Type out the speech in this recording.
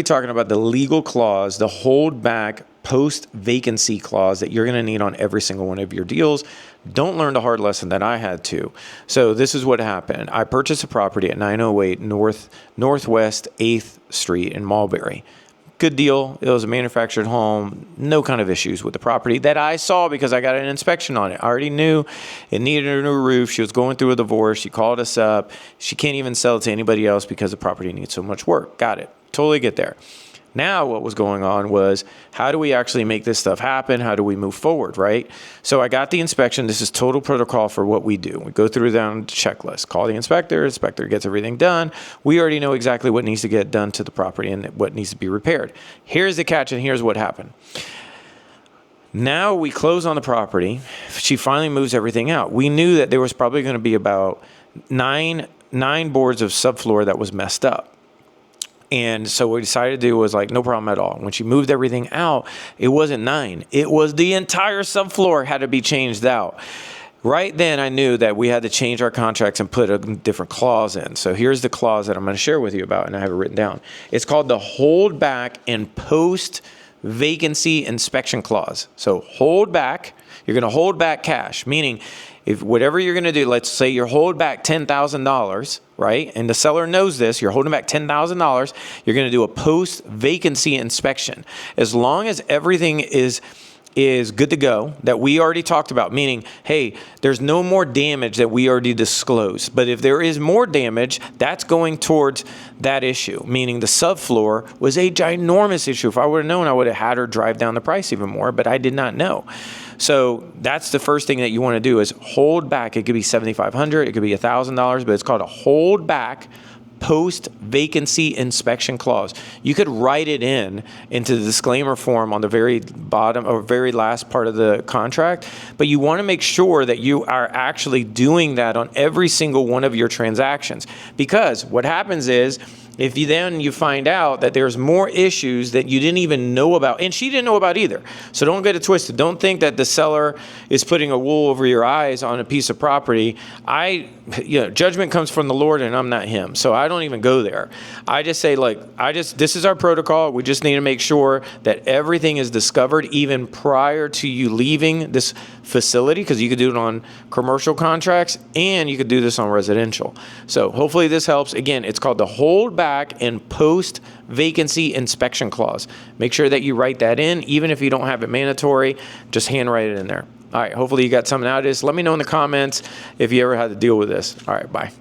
talking about the legal clause, the hold back post vacancy clause that you're going to need on every single one of your deals. Don't learn the hard lesson that I had to. So this is what happened. I purchased a property at 908 Northwest 8th Street in Mulberry. Good deal. It was a manufactured home. No kind of issues with the property that I saw because I got an inspection on it. I already knew it needed a new roof. She was going through a divorce. She called us up. She can't even sell it to anybody else because the property needs so much work. Got it. Totally get there. Now what was going on was, how do we actually make this stuff happen? How do we move forward, right? So I got the inspection. This is total protocol for what we do. We go through down the checklist, call the inspector gets everything done. We already know exactly what needs to get done to the property and what needs to be repaired. Here's the catch, and here's what happened. Now we close on the property. She finally moves everything out. We knew that there was probably going to be about nine boards of subfloor that was messed up. And so what we decided to do was like, no problem at all. When she moved everything out, it wasn't 9. It was the entire subfloor had to be changed out. Right then I knew that we had to change our contracts and put a different clause in. So here's the clause that I'm going to share with you about, and I have it written down. It's called the hold back and post vacancy inspection clause. So hold back, you're going to hold back cash, meaning if whatever you're going to do, let's say you're holding back $10,000, right? And the seller knows this, you're holding back $10,000, you're going to do a post vacancy inspection. As long as everything is good to go, that we already talked about, meaning, hey, there's no more damage that we already disclosed. But if there is more damage, that's going towards that issue, meaning the subfloor was a ginormous issue. If I would have known, I would have had her drive down the price even more, but I did not know. So that's the first thing that you want to do is hold back. It could be $7,500, it could be $1,000, but it's called a hold back post vacancy inspection clause. You could write it into the disclaimer form on the very bottom or very last part of the contract, but you want to make sure that you are actually doing that on every single one of your transactions, because what happens is if you find out that there's more issues that you didn't even know about, and she didn't know about either. So don't get it twisted. Don't think that the seller is putting a wool over your eyes on a piece of property. Judgment comes from the Lord, and I'm not him. So I don't even go there. I just say, this is our protocol. We just need to make sure that everything is discovered even prior to you leaving this facility, because you could do it on commercial contracts and you could do this on residential. So hopefully this helps. Again, it's called the hold back and post vacancy inspection clause. Make sure that you write that in, even if you don't have it mandatory, just handwrite it in there. All right, hopefully you got something out of this. Let me know in the comments if you ever had to deal with this. All right, bye.